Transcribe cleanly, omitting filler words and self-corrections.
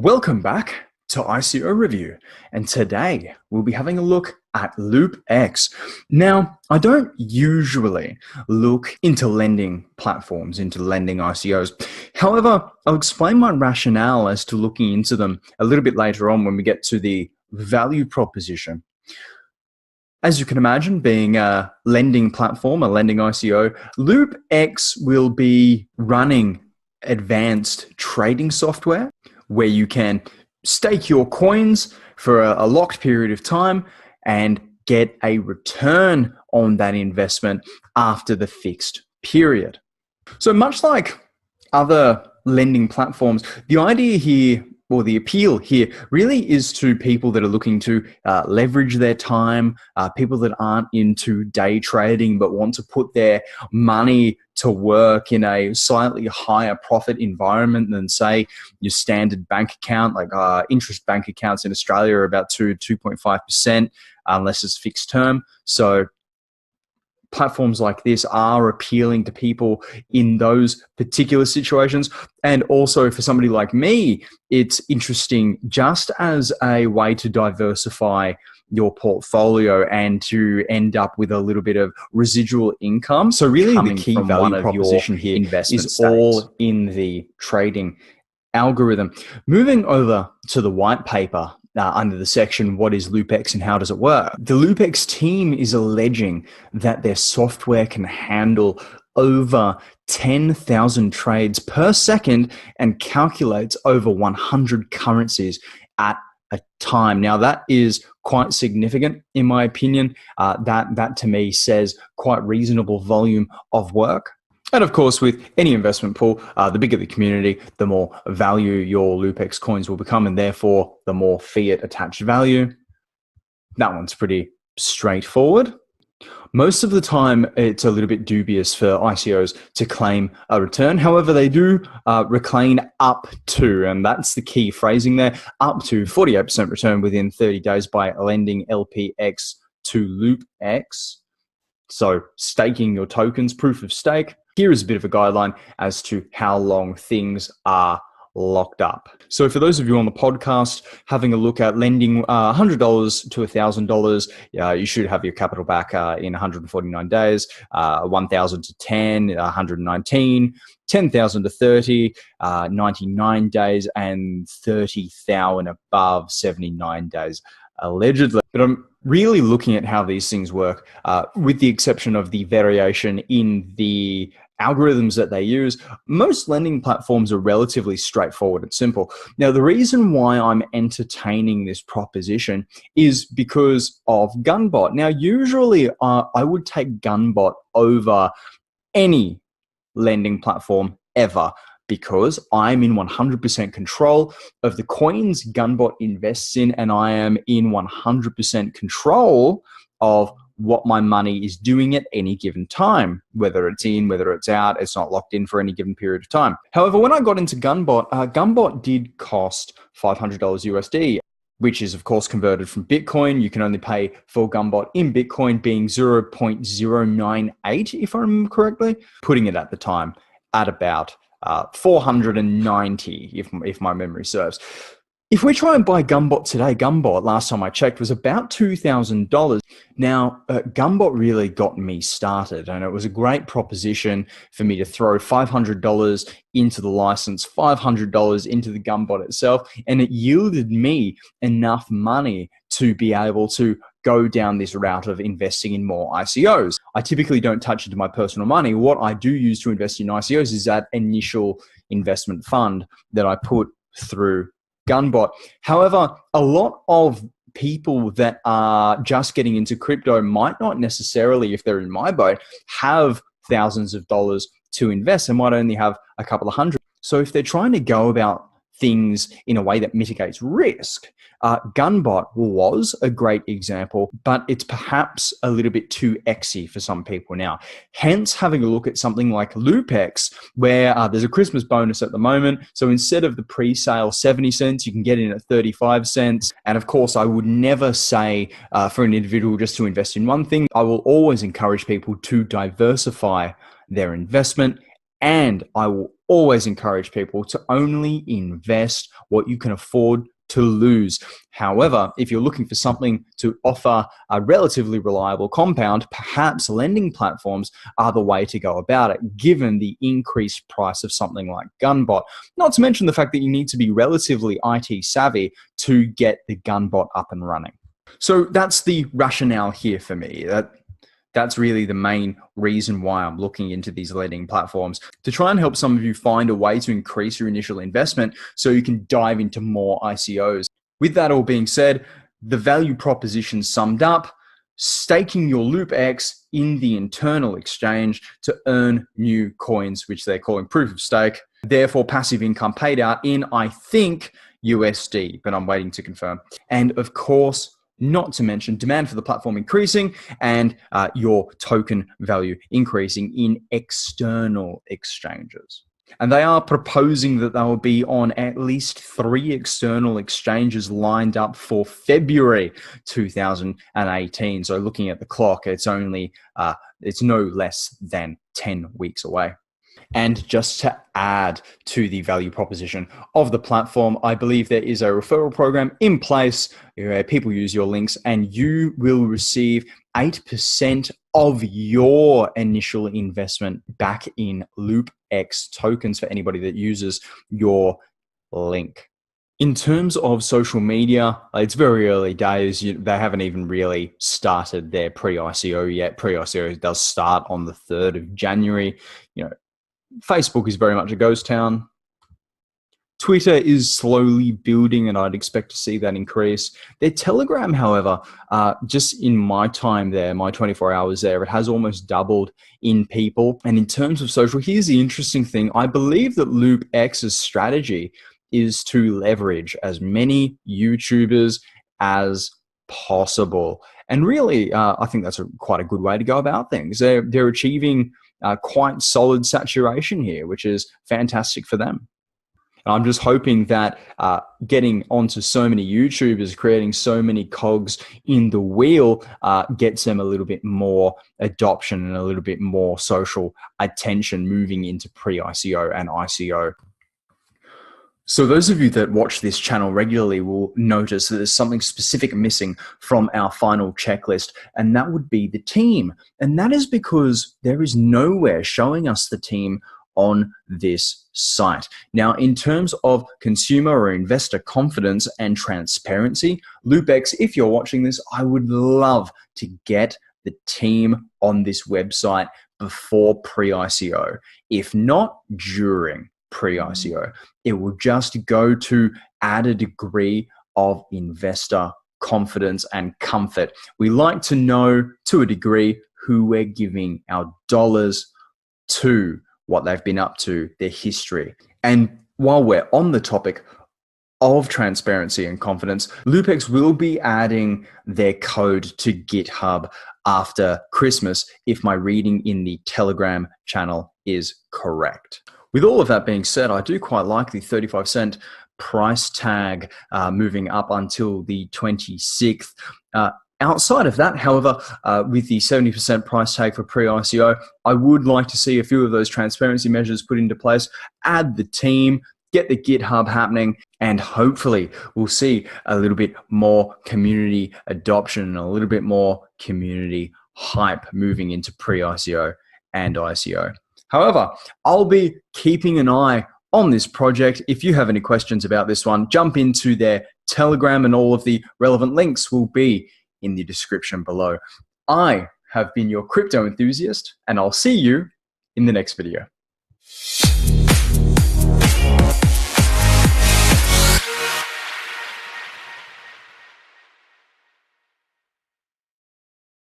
Welcome back to ICO Review, and today we'll be having a look at LoopX. Now, I don't usually look into lending platforms, into lending ICOs. However, I'll explain my rationale as to looking into them a little bit later on when we get to the value proposition. As you can imagine, being a lending platform, a lending ICO, LoopX will be running advanced trading software where you can stake your coins for a locked period of time and get a return on that investment after the fixed period. So much like other lending platforms, the idea here, or the appeal here, really is to people that are looking to leverage their time, people that aren't into day trading but want to put their money to work in a slightly higher profit environment than, say, your standard bank account. Like interest bank accounts in Australia are about 2.5%, unless it's fixed term. So platforms like this are appealing to people in those particular situations. And also for somebody like me, it's interesting just as a way to diversify your portfolio and to end up with a little bit of residual income. So really the key value proposition here is all in the trading algorithm. Moving over to the white paper, under the section, what is LoopX and how does it work? The LoopX team is alleging that their software can handle over 10,000 trades per second and calculates over 100 currencies at a time. Now that is quite significant in my opinion. That to me says quite reasonable volume of work. And of course, with any investment pool, the bigger the community, the more value your LoopX coins will become, and therefore the more fiat attached value. That one's pretty straightforward. Most of the time, it's a little bit dubious for ICOs to claim a return. However, they do reclaim up to, and that's the key phrasing there, up to 48% return within 30 days by lending LPX to LoopX. So staking your tokens, proof of stake. Here is a bit of a guideline as to how long things are locked up. So for those of you on the podcast having a look at lending $100 to $1,000, you should have your capital back in 149 days, 1,000 to 10, 119, 10,000 to 30, 99 days, and 30,000 above 79 days, allegedly. But I'm really looking at how these things work, with the exception of the variation in the algorithms that they use. Most lending platforms are relatively straightforward and simple. Now, the reason why I'm entertaining this proposition is because of Gunbot. Now, usually I would take Gunbot over any lending platform ever, because I'm in 100% control of the coins Gunbot invests in, and I am in 100% control of what my money is doing at any given time. Whether it's in, whether it's out, it's not locked in for any given period of time. However, when I got into Gunbot, Gunbot did cost $500 USD, which is of course converted from Bitcoin. You can only pay for Gunbot in Bitcoin being 0.098, if I remember correctly, putting it at the time at about 490, if my memory serves. If we try and buy Gunbot today, Gunbot, last time I checked, was about $2,000. Now, Gunbot really got me started, and it was a great proposition for me to throw $500 into the license, $500 into the Gunbot itself, and it yielded me enough money to be able to go down this route of investing in more ICOs. I typically don't touch into my personal money. What I do use to invest in ICOs is that initial investment fund that I put through Gunbot. However, a lot of people that are just getting into crypto might not necessarily, if they're in my boat, have thousands of dollars to invest and might only have a couple of hundred. So if they're trying to go about things in a way that mitigates risk, Gunbot was a great example, but it's perhaps a little bit too exy for some people now. Hence, having a look at something like LoopX, where there's a Christmas bonus at the moment. So instead of the pre-sale 70 cents, you can get in at 35 cents. And of course, I would never say for an individual just to invest in one thing. I will always encourage people to diversify their investment, and I will always encourage people to only invest what you can afford to lose. However, if you're looking for something to offer a relatively reliable compound, perhaps lending platforms are the way to go about it, given the increased price of something like Gunbot. Not to mention the fact that you need to be relatively IT savvy to get the Gunbot up and running. So that's the rationale here for me. That's really the main reason why I'm looking into these lending platforms, to try and help some of you find a way to increase your initial investment so you can dive into more ICOs. With that all being said, the value proposition summed up: staking your LoopX in the internal exchange to earn new coins, which they're calling proof of stake. Therefore, passive income paid out in, I think, USD, but I'm waiting to confirm. And of course, not to mention demand for the platform increasing and your token value increasing in external exchanges. And they are proposing that they will be on at least 3 external exchanges lined up for February 2018. So looking at the clock, it's no less than 10 weeks away. And just to add to the value proposition of the platform, I believe there is a referral program in place where people use your links and you will receive 8% of your initial investment back in LoopX tokens for anybody that uses your link. In terms of social media, it's very early days. They haven't even really started their pre-ICO yet. Pre-ICO does start on the 3rd of January. Facebook is very much a ghost town. Twitter is slowly building, and I'd expect to see that increase. Their Telegram, however, just in my time there, my 24 hours there, it has almost doubled in people. And in terms of social, here's the interesting thing. I believe that LoopX's strategy is to leverage as many YouTubers as possible. And really, I think that's quite a good way to go about things. They're achieving quite solid saturation here, which is fantastic for them. And I'm just hoping that getting onto so many YouTubers, creating so many cogs in the wheel, gets them a little bit more adoption and a little bit more social attention moving into pre-ICO and ICO. So those of you that watch this channel regularly will notice that there's something specific missing from our final checklist, and that would be the team. And that is because there is nowhere showing us the team on this site. Now, in terms of consumer or investor confidence and transparency, LoopX, if you're watching this, I would love to get the team on this website before pre-ICO, if not during pre-ICO. It will just go to add a degree of investor confidence and comfort. We like to know to a degree who we're giving our dollars to, what they've been up to, their history. And while we're on the topic of transparency and confidence, LoopX will be adding their code to GitHub after Christmas, if my reading in the Telegram channel is correct. With all of that being said, I do quite like the 35-cent price tag moving up until the 26th. Outside of that, however, with the 70% price tag for pre-ICO, I would like to see a few of those transparency measures put into place, add the team, get the GitHub happening, and hopefully we'll see a little bit more community adoption and a little bit more community hype moving into pre-ICO and ICO. However, I'll be keeping an eye on this project. If you have any questions about this one, jump into their Telegram, and all of the relevant links will be in the description below. I have been your crypto enthusiast, and I'll see you in the next video.